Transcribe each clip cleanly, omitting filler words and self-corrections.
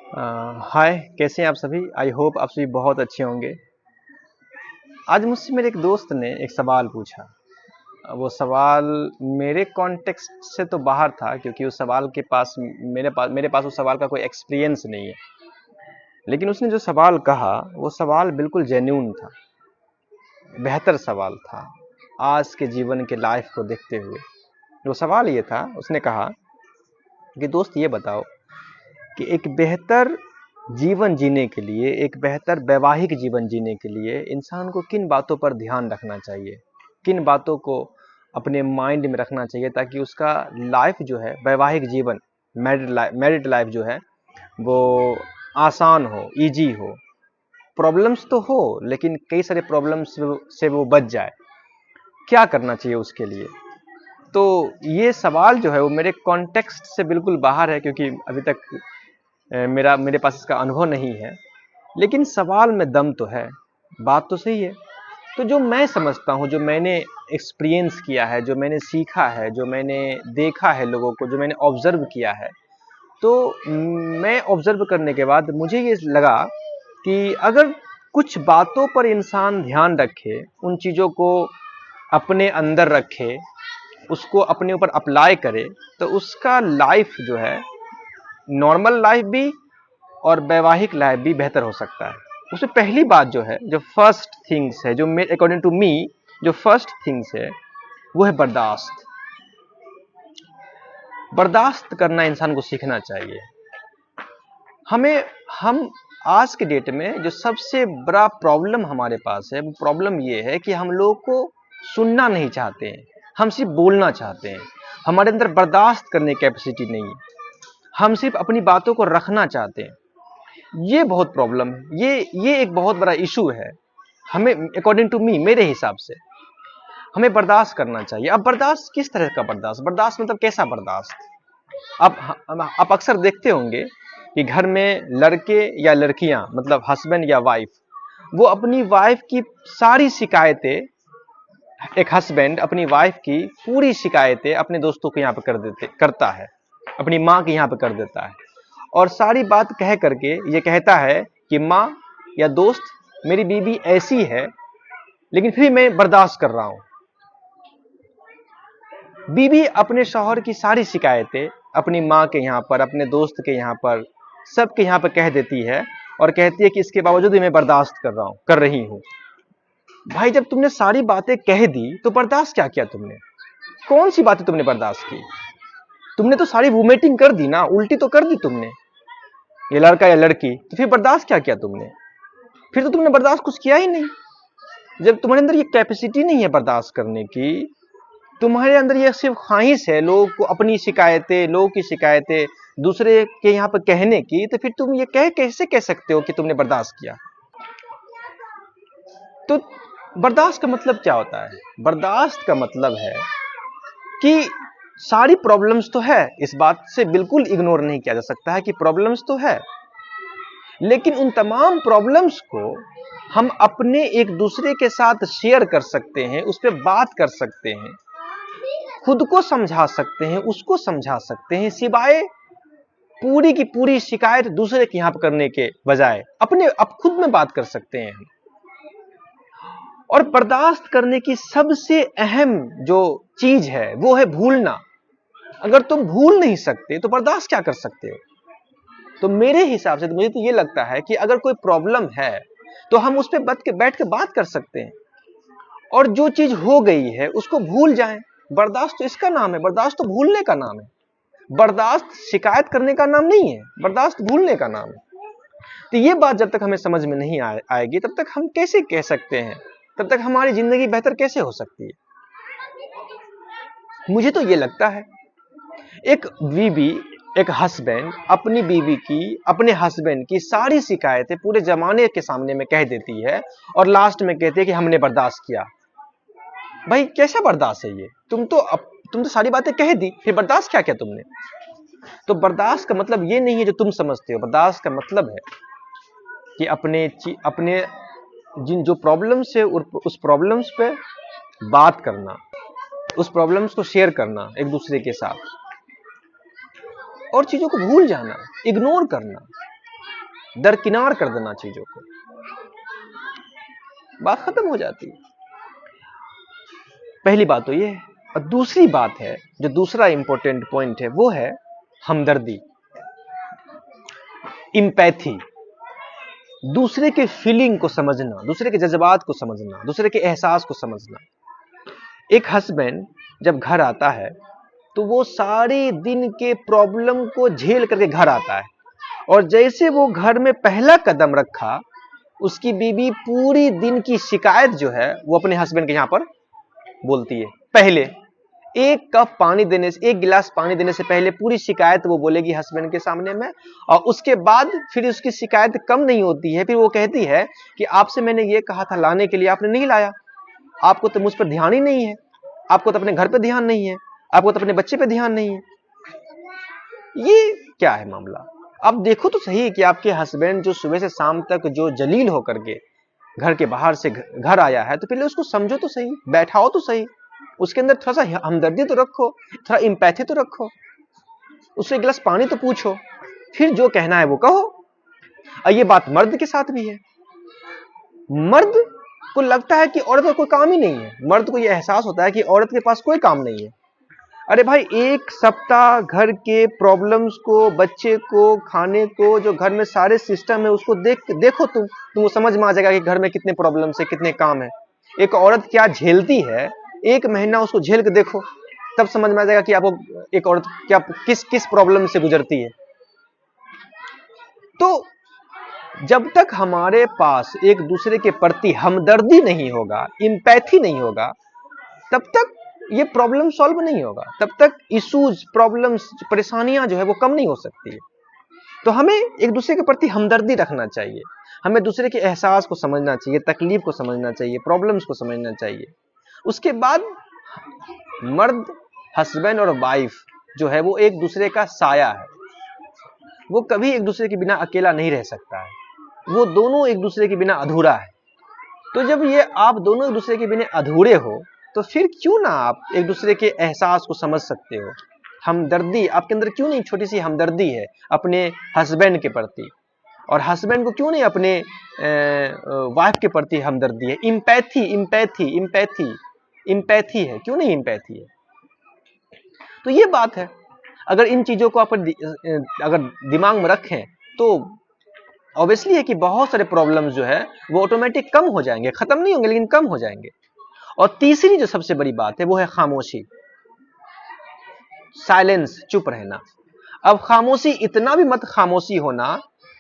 हाय, कैसे हैं आप सभी। आई होप आप सभी बहुत अच्छे होंगे। आज मुझसे मेरे एक दोस्त ने एक सवाल पूछा। वो सवाल मेरे कॉन्टेक्स्ट से तो बाहर था, क्योंकि उस सवाल के पास मेरे पास उस सवाल का कोई एक्सपीरियंस नहीं है। लेकिन उसने जो सवाल कहा वो सवाल बिल्कुल जेन्यून था, बेहतर सवाल था आज के जीवन के लाइफ को देखते हुए। वो सवाल ये था, उसने कहा कि दोस्त ये बताओ कि एक बेहतर जीवन जीने के लिए, एक बेहतर वैवाहिक जीवन जीने के लिए इंसान को किन बातों पर ध्यान रखना चाहिए, किन बातों को अपने माइंड में रखना चाहिए ताकि उसका लाइफ जो है, वैवाहिक जीवन, मैरिड लाइफ जो है वो आसान हो, इजी हो। प्रॉब्लम्स तो हो लेकिन कई सारे प्रॉब्लम्स से वो बच जाए। क्या करना चाहिए उसके लिए? तो ये सवाल जो है वो मेरे कॉन्टेक्स्ट से बिल्कुल बाहर है, क्योंकि अभी तक मेरे पास इसका अनुभव नहीं है। लेकिन सवाल में दम तो है, बात तो सही है। तो जो मैं समझता हूँ, जो मैंने एक्सपीरियंस किया है, जो मैंने सीखा है, जो मैंने देखा है लोगों को, जो मैंने ऑब्जर्व किया है, तो मैं ऑब्जर्व करने के बाद मुझे ये लगा कि अगर कुछ बातों पर इंसान ध्यान रखे, उन चीज़ों को अपने अंदर रखे, उसको अपने ऊपर अप्लाई करे, तो उसका लाइफ जो है, नॉर्मल लाइफ भी और वैवाहिक लाइफ भी बेहतर हो सकता है। उसमें पहली बात जो है, जो फर्स्ट थिंग्स है, जो अकॉर्डिंग टू मी जो फर्स्ट थिंग्स है वो है बर्दाश्त। बर्दाश्त करना इंसान को सीखना चाहिए। हमें हम आज के डेट में जो सबसे बड़ा प्रॉब्लम हमारे पास है, वो प्रॉब्लम ये है कि हम लोगों को सुनना नहीं चाहते हैं, हम सिर्फ बोलना चाहते हैं। हमारे अंदर बर्दाश्त करने की कैपेसिटी नहीं है, हम सिर्फ अपनी बातों को रखना चाहते हैं। ये बहुत प्रॉब्लम है, ये एक बहुत बड़ा इशू है। हमें अकॉर्डिंग टू मी, मेरे हिसाब से हमें बर्दाश्त करना चाहिए। अब बर्दाश्त किस तरह का बर्दाश्त? बर्दाश्त मतलब कैसा बर्दाश्त? आप अक्सर देखते होंगे कि घर में लड़के या लड़कियां, मतलब हस्बैंड या वाइफ, वो अपनी वाइफ की सारी शिकायतें, एक हस्बैंड अपनी वाइफ की पूरी शिकायतें अपने दोस्तों को यहाँ पे करता है, अपनी माँ के यहाँ पे कर देता है, और सारी बात कह करके ये कहता है कि माँ या दोस्त, मेरी बीवी ऐसी है लेकिन फिर मैं बर्दाश्त कर रहा हूं। बीवी अपने शौहर की सारी शिकायतें अपनी माँ के यहाँ पर, अपने दोस्त के यहाँ पर, सबके यहाँ पर कह देती है, और कहती है कि इसके बावजूद भी मैं बर्दाश्त कर रही हूं। भाई, जब तुमने सारी बातें कह दी तो बर्दाश्त क्या किया तुमने? कौन सी बातें तुमने बर्दाश्त की? तुमने तो सारी वोमिटिंग कर दी ना, उल्टी तो कर दी तुमने, ये लड़का या लड़की। तो फिर बर्दाश्त क्या किया तुमने? फिर तो तुमने बर्दाश्त कुछ किया ही नहीं। जब तुम्हारे अंदर ये कैपेसिटी नहीं है बर्दाश्त करने की, तुम्हारे अंदर ये सिर्फ ख्वाहिश है लोगों को अपनी शिकायतें, लोगों की शिकायतें दूसरे के यहाँ पर कहने की, तो फिर तुम ये कैसे कह सकते हो कि तुमने बर्दाश्त किया? तो बर्दाश्त का मतलब क्या होता है? बर्दाश्त का मतलब है कि सारी प्रॉब्लम्स तो है, इस बात से बिल्कुल इग्नोर नहीं किया जा सकता है कि प्रॉब्लम्स तो है, लेकिन उन तमाम प्रॉब्लम्स को हम अपने एक दूसरे के साथ शेयर कर सकते हैं, उस पर बात कर सकते हैं, खुद को समझा सकते हैं, उसको समझा सकते हैं, सिवाय पूरी की पूरी शिकायत दूसरे के यहां पर करने के बजाय अब खुद में बात कर सकते हैं हम। और बर्दाश्त करने की सबसे अहम जो चीज है वो है भूलना। अगर तुम भूल नहीं सकते तो बर्दाश्त क्या कर सकते हो? तो मेरे हिसाब से तो मुझे तो ये लगता है कि अगर कोई प्रॉब्लम है तो हम उस पर बैठ के बात कर सकते हैं, और जो चीज हो गई है उसको भूल जाएं। बर्दाश्त तो इसका नाम है, बर्दाश्त तो भूलने का नाम है। बर्दाश्त शिकायत करने का नाम नहीं है, बर्दाश्त भूलने का नाम है। तो ये बात जब तक हमें समझ में नहीं आएगी, तब तक हम कैसे कह सकते हैं, तब तक हमारी जिंदगी बेहतर कैसे हो सकती है? मुझे तो ये लगता है, एक बीवी, एक हस्बैंड अपनी बीवी की, अपने हस्बैंड की सारी शिकायतें पूरे जमाने के सामने में कह देती है, और लास्ट में कहती है कि हमने बर्दाश्त किया। भाई, कैसा बर्दाश्त है ये? तुम तो सारी बातें कह दी, फिर बर्दाश्त क्या किया तुमने? तो बर्दाश्त का मतलब ये नहीं है जो तुम समझते हो। बर्दाश्त का मतलब है कि अपने जिन जो प्रॉब्लम्स है उस प्रॉब्लम्स पे बात करना, उस प्रॉब्लम्स को शेयर करना एक दूसरे के साथ, और चीजों को भूल जाना, इग्नोर करना। दरकिनार कर देना चीजों को, बात खत्म हो जाती है। पहली बात तो ये है। और दूसरी बात है, जो दूसरा इंपॉर्टेंट पॉइंट है, वो है हमदर्दी, इंपैथी। दूसरे के फीलिंग को समझना, दूसरे के जज्बात को समझना, दूसरे के एहसास को समझना। एक हस्बैंड जब घर आता है तो वो सारे दिन के प्रॉब्लम को झेल करके घर आता है, और जैसे वो घर में पहला कदम रखा, उसकी बीवी पूरी दिन की शिकायत जो है वो अपने हस्बैंड के यहां पर बोलती है। पहले एक कप पानी देने से, एक गिलास पानी देने से पहले पूरी शिकायत वो बोलेगी हस्बैंड के सामने में, और उसके बाद फिर उसकी शिकायत कम नहीं होती है, फिर वो कहती है कि आपसे मैंने ये कहा था लाने के लिए, आपने नहीं लाया, आपको तो मुझ पर ध्यान ही नहीं है, आपको तो अपने घर पे ध्यान नहीं है, आपको तो अपने बच्चे पे ध्यान नहीं है। ये क्या है मामला? अब देखो तो सही कि आपके हस्बैंड जो सुबह से शाम तक जो जलील होकर के घर के बाहर से घर आया है, तो पहले उसको समझो तो सही, बैठाओ तो सही, उसके अंदर थोड़ा सा हमदर्दी तो रखो, थोड़ा इंपैथी तो रखो, उससे एक गिलास पानी तो पूछो, फिर जो कहना है वो कहो। और ये बात मर्द के साथ भी है। मर्द को लगता है कि औरत का कोई काम ही नहीं है, मर्द को यह एहसास होता है कि औरत के पास कोई काम नहीं है। अरे भाई, एक सप्ताह घर के प्रॉब्लम्स को, बच्चे को, खाने को, जो घर में सारे सिस्टम है उसको देखो तुम समझ में आ जाएगा कि घर में कितने प्रॉब्लम्स है, कितने काम है, एक औरत क्या झेलती है। एक महीना उसको झेल के देखो, तब समझ में आ जाएगा कि आपको एक औरत क्या किस प्रॉब्लम से गुजरती है। तो जब तक हमारे पास एक दूसरे के प्रति हमदर्दी नहीं होगा, इंपैथी नहीं होगा, तब तक ये प्रॉब्लम सॉल्व नहीं होगा, तब तक इश्यूज, प्रॉब्लम्स, परेशानियां जो है वो कम नहीं हो सकती है। तो हमें एक दूसरे के प्रति हमदर्दी रखना चाहिए, हमें दूसरे के एहसास को समझना चाहिए, तकलीफ को समझना चाहिए, प्रॉब्लम्स को समझना चाहिए। उसके बाद मर्द, हस्बैंड और वाइफ जो है वो एक दूसरे का साया है, वो कभी एक दूसरे के बिना अकेला नहीं रह सकता है, वो दोनों एक दूसरे के बिना अधूरा है। तो जब ये आप दोनों एक दूसरे के बिना अधूरे हो, तो फिर क्यों ना आप एक दूसरे के एहसास को समझ सकते हो। हमदर्दी आपके अंदर क्यों नहीं, छोटी सी हमदर्दी है अपने हस्बैंड के प्रति, और हस्बैंड को क्यों नहीं अपने वाइफ के प्रति हमदर्दी है। इंपैथी इंपैथी इंपैथी इंपैथी है, क्यों नहीं इंपैथी है। तो ये बात है। अगर इन चीजों को आप अगर दिमाग में रखें तो ऑब्वियसली है कि बहुत सारे प्रॉब्लम्स जो है वो ऑटोमेटिक कम हो जाएंगे, खत्म नहीं होंगे लेकिन कम हो जाएंगे। और तीसरी जो सबसे बड़ी बात है वो है खामोशी, साइलेंस, चुप रहना। अब खामोशी, इतना भी मत खामोशी होना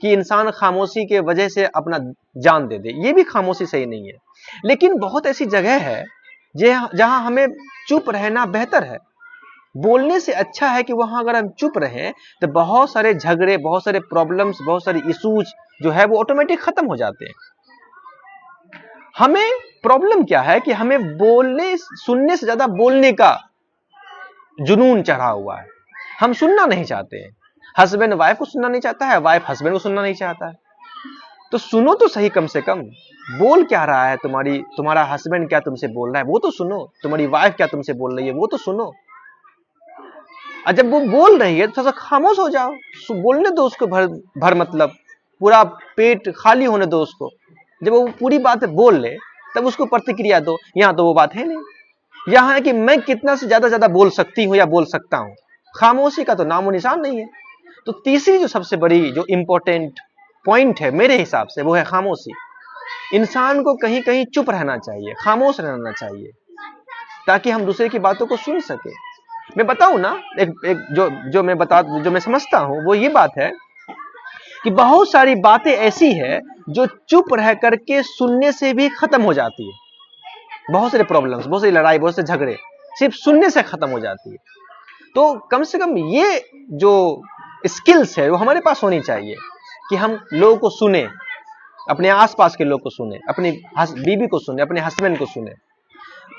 कि इंसान खामोशी के वजह से अपना जान दे दे, ये भी खामोशी सही नहीं है। लेकिन बहुत ऐसी जगह है जहां हमें चुप रहना बेहतर है। बोलने से अच्छा है कि वहां अगर हम चुप रहें तो बहुत सारे झगड़े, बहुत सारे प्रॉब्लम्स, बहुत सारे इश्यूज जो है वो ऑटोमेटिक खत्म हो जाते हैं। हमें प्रॉब्लम क्या है कि हमें बोलने सुनने से ज्यादा बोलने का जुनून चढ़ा हुआ है, हम सुनना नहीं चाहते हैं। हस्बैंड वाइफ को सुनना नहीं चाहता है, वाइफ हस्बैंड को सुनना नहीं चाहता है। तो सुनो तो सही, कम से कम बोल क्या रहा है तुम्हारा हस्बैंड क्या तुमसे बोल रहा है वो तो सुनो, तुम्हारी वाइफ क्या तुमसे बोल रही है वो तो सुनो। और जब वो बोल रही है तो थोड़ा सा खामोश हो जाओ, बोलने दो उसको भर मतलब पूरा पेट खाली होने दो उसको। जब वो पूरी बात बोल ले तब उसको प्रतिक्रिया दो। यहां तो वो बात है नहीं, यहां है कि मैं कितना से ज्यादा बोल सकती हूं या बोल सकता हूं, खामोशी का तो नामो निशान नहीं है। तो तीसरी जो सबसे बड़ी जो इंपॉर्टेंट पॉइंट है मेरे हिसाब से वो है खामोशी। इंसान को कहीं कहीं चुप रहना चाहिए, खामोश रहना चाहिए, ताकि हम दूसरे की बातों को सुन सके। मैं बताऊं ना, एक जो मैं समझता हूं वो ये बात है कि बहुत सारी बातें ऐसी है जो चुप रह करके सुनने से भी खत्म हो जाती है। बहुत सारे प्रॉब्लम्स, बहुत सारी लड़ाई, बहुत से झगड़े सिर्फ सुनने से खत्म हो जाती है। तो कम से कम ये जो स्किल्स है वो हमारे पास होनी चाहिए कि हम लोगों को सुने, अपने आसपास के लोग को सुने, अपनी बीवी को सुने, अपने हस्बैंड को सुने।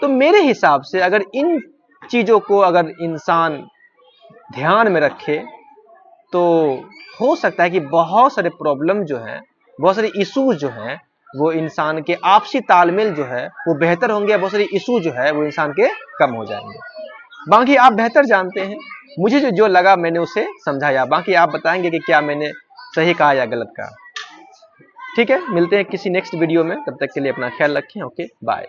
तो मेरे हिसाब से अगर इन चीजों को अगर इंसान ध्यान में रखे तो हो सकता है कि बहुत सारे प्रॉब्लम जो हैं, बहुत सारे इश्यूज जो हैं वो इंसान के आपसी तालमेल जो है वो बेहतर होंगे, बहुत सारे इशू जो है वो इंसान के कम हो जाएंगे। बाकी आप बेहतर जानते हैं, मुझे जो लगा मैंने उसे समझाया, बाकी आप बताएंगे कि क्या मैंने सही कहा या गलत कहा। ठीक है, मिलते हैं किसी नेक्स्ट वीडियो में, तब तक के लिए अपना ख्याल रखें। Okay bye.